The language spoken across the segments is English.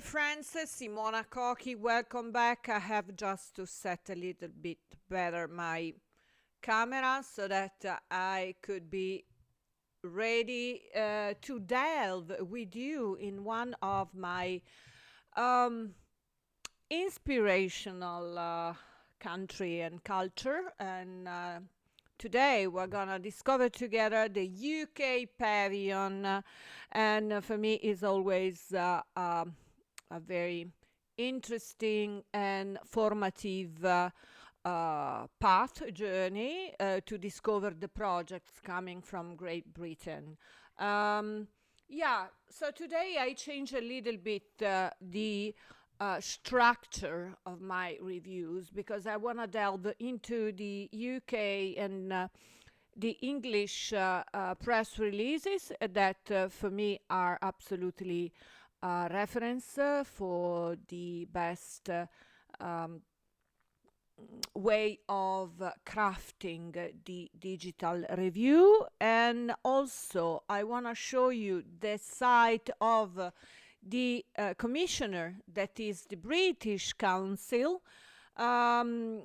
my friends, Simona Cochi, welcome back. I have just to set a little bit better my camera so that I could be ready to delve with you in one of my um, inspirational country and culture. And today we're gonna discover together the UK Pavilion, and for me is always a very interesting and formative path journey to discover the projects coming from Great Britain. Um, yeah, so today I change a little bit the structure of my reviews because I want to delve into the UK and the English press releases that for me are absolutely reference for the best um, way of crafting the digital review. And also I want to show you the site of the commissioner, that is the British Council, um,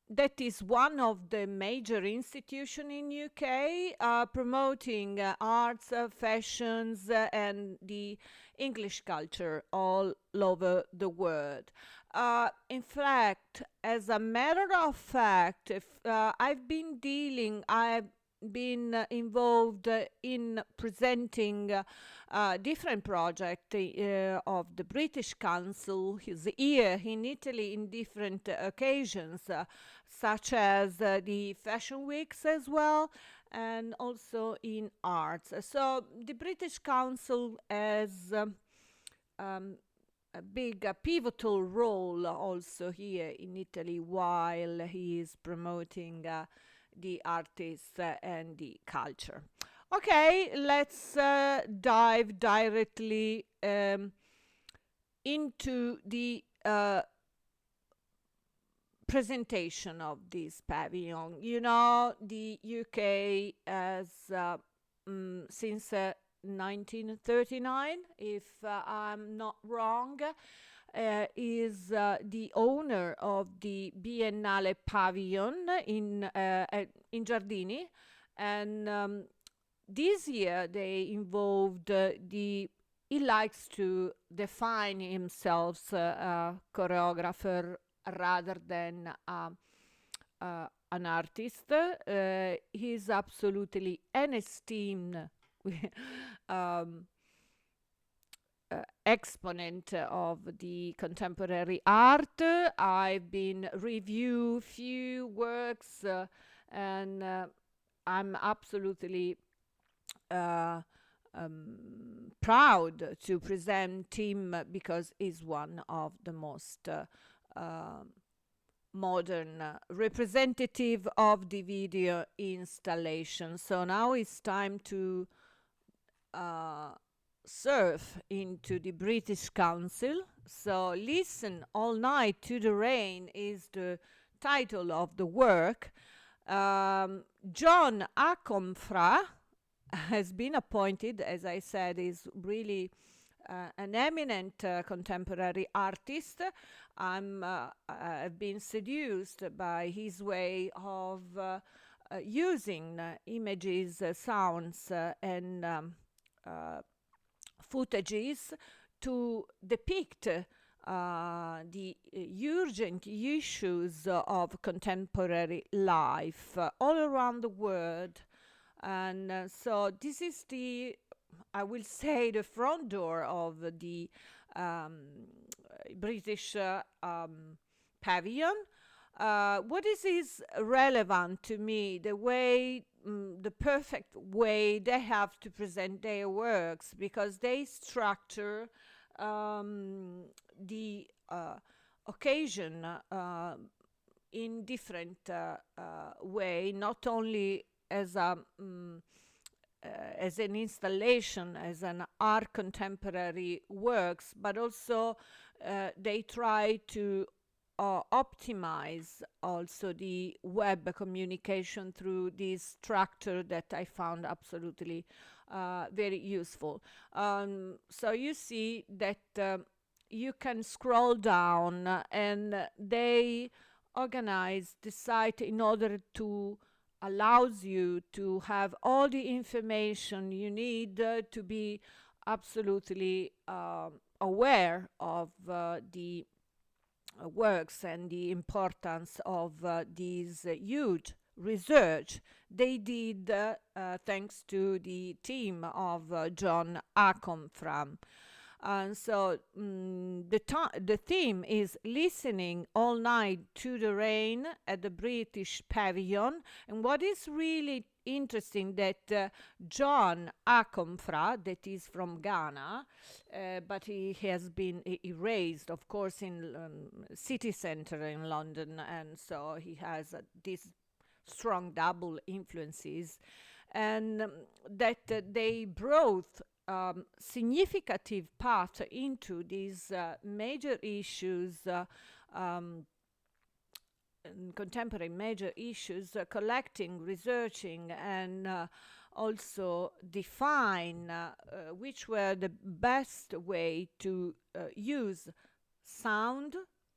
that is one of the major institutions in UK promoting arts, fashions, and the English culture all over the world. In fact, as a matter of fact, if I've been involved in presenting different projects of the British Council here in Italy in different occasions, such as the Fashion Weeks as well, and also in arts. So the British Council has a big, pivotal role also here in Italy while he is promoting the artists and the culture. Okay, let's dive directly into the presentation of this pavilion. You know, the UK has since 1939, if I'm not wrong, is the owner of the Biennale Pavilion in Giardini, and this year they involved the. He likes to define himself a choreographer rather than an artist. He's absolutely an esteemed um, exponent of the contemporary art. I've been review few works, and I'm absolutely uh, proud to present him because he's one of the most modern representative of the video installation. So now it's time to uh, surf into the British Council. So listen all night to the rain is the title of the work. John Akomfrah has been appointed, as I said, is really an eminent contemporary artist. I've been seduced by his way of using images, sounds, and footages to depict the urgent issues of contemporary life all around the world. And so this is the, I will say, the front door of the British pavilion. What is relevant to me, the way, the perfect way they have to present their works, because they structure the occasion in different way, not only as a as an installation, as an art contemporary works, but also they try to optimize also the web communication through this structure that I found absolutely very useful. So you see that you can scroll down and they organize the site in order to allows you to have all the information you need to be absolutely aware of the works and the importance of these huge research they did thanks to the team of John Akomfrah. And so the theme is listening all night to the rain at the British Pavilion. And what is really interesting that John Akomfrah, that is from Ghana, but he has been raised, of course, in city center in London, and so he has this strong double influences, and that they brought significant part into these major issues, contemporary major issues, collecting, researching, and also define which were the best way to use sound,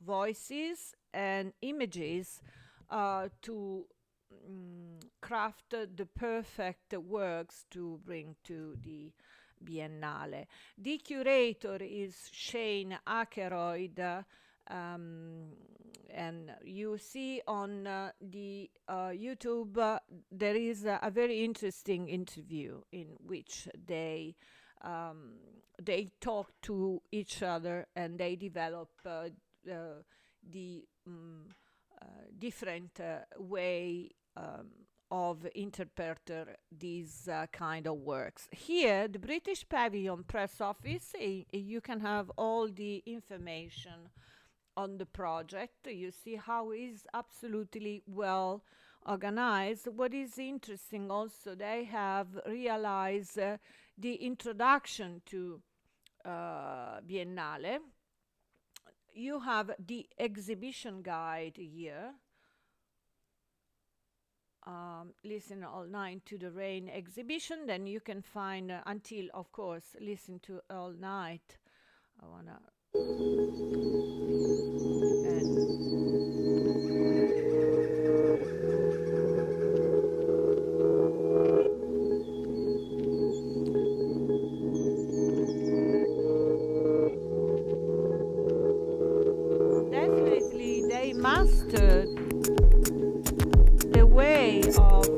voices, and images to craft the perfect works to bring to the Biennale. The curator is Shane Akeroyd, and you see on the YouTube there is a very interesting interview in which they talk to each other and they develop the different way of interpreting these kind of works. Here, the British Pavilion press office, you can have all the information on the project. You see how it's absolutely well organized. What is interesting also, they have realized the introduction to Biennale. You have the exhibition guide here. Listen all night to the rain exhibition. Then you can find until, of course, listen to all night. I wanna. Definitely, they mastered the way of.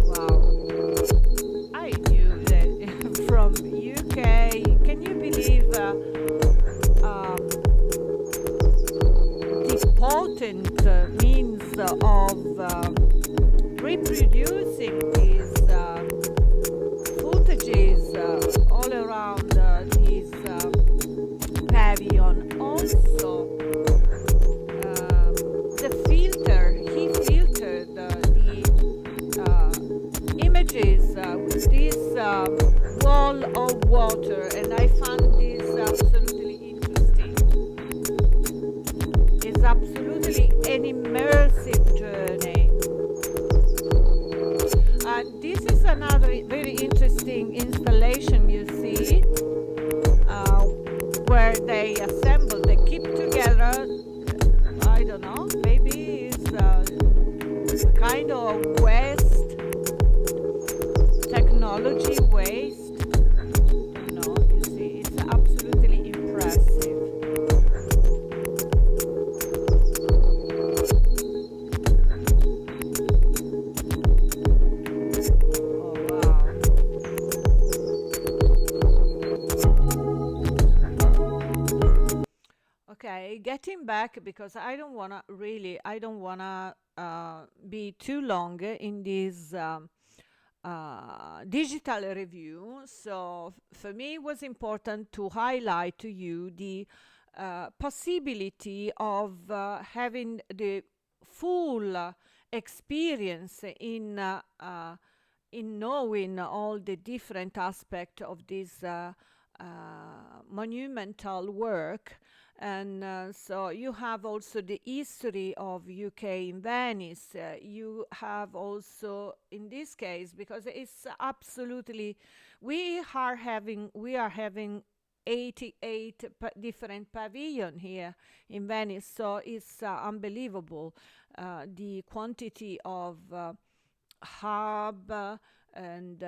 Wow, I knew that from UK. Can you believe the potent means of reproducing these footages all around this pavilion? Also, he filtered the images with this wall of water, and I found this absolutely interesting. It's absolutely an immersive journey. This is another very interesting installation you see, where they assemble, they keep together. I don't know, maybe it's a kind of waste, technology waste. No, you see, it's absolutely impressive. Oh, wow. Okay, getting back, because I don't wanna be too long in this digital review. So for me, it was important to highlight to you the possibility of having the full experience in knowing all the different aspects of this monumental work. And so you have also the history of UK in Venice. You have also, in this case, because it's absolutely, we are having 88 different pavilions here in Venice. So it's unbelievable the quantity of hub and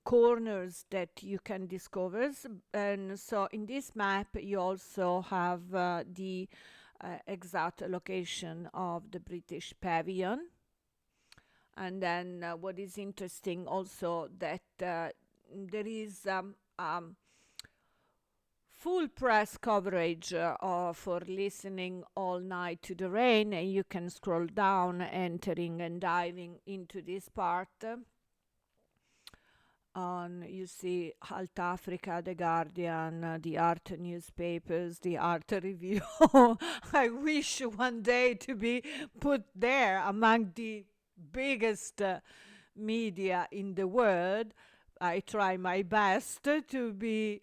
corners that you can discover. And so in this map, you also have the exact location of the British Pavilion. And then what is interesting also that there is full press coverage for listening all night to the rain, and you can scroll down, entering and diving into this part. You see Alt Africa, The Guardian, the art newspapers, the art review. I wish one day to be put there among the biggest media in the world. I try my best to be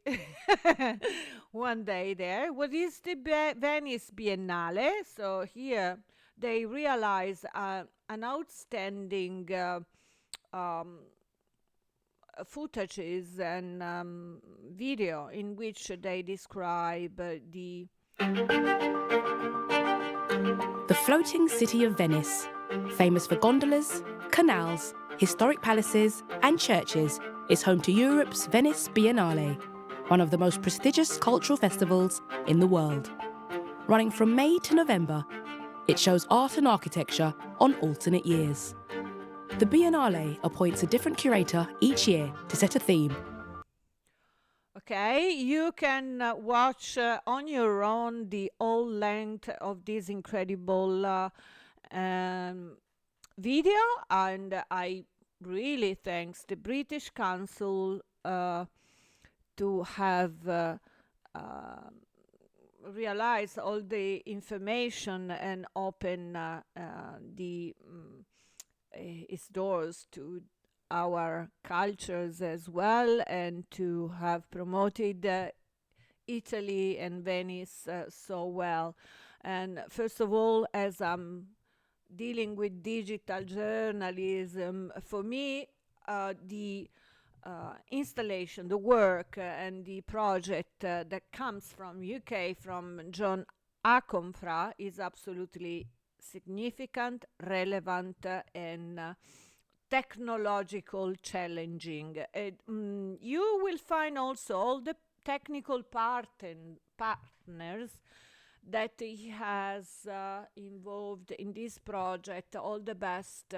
one day there. What is the Venice Biennale? So here they realize an outstanding footages and video in which they describe the floating city of Venice, famous for gondolas, canals, historic palaces and churches, is home to Europe's Venice Biennale, one of the most prestigious cultural festivals in the world. Running from May to November, it shows art and architecture on alternate years. The Biennale appoints a different curator each year to set a theme. Okay, you can watch on your own the whole length of this incredible video, and I really thanks the British Council to have realized all the information and open its doors to our cultures as well, and to have promoted Italy and Venice so well. And first of all, as I'm dealing with digital journalism, for me, the installation, the work, and the project that comes from UK, from John Akomfrah, is absolutely significant, relevant, and technological challenging. You will find also all the technical partners that he has involved in this project, all the best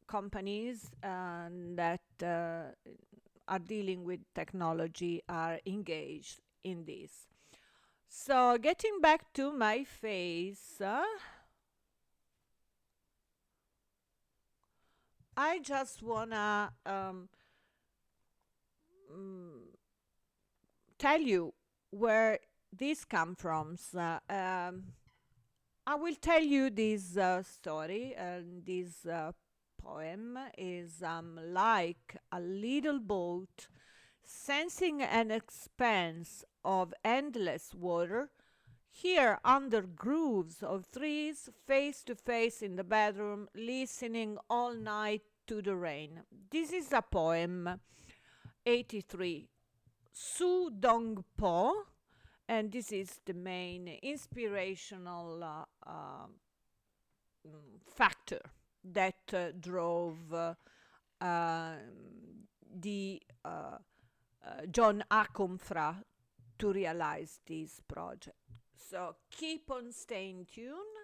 companies that are dealing with technology are engaged in this. So getting back to my face, I just wanna tell you where this come from. I will tell you this story, and this poem is like a little boat sensing an expanse of endless water, here under grooves of trees, face to face in the bedroom, listening all night to the rain. This is a poem 83, Su Dong Po, and this is the main inspirational factor that drove the John Akomfrah to realize this project. So keep on staying tuned.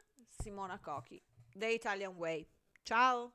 Simona Cochi, The Italian Way. Ciao!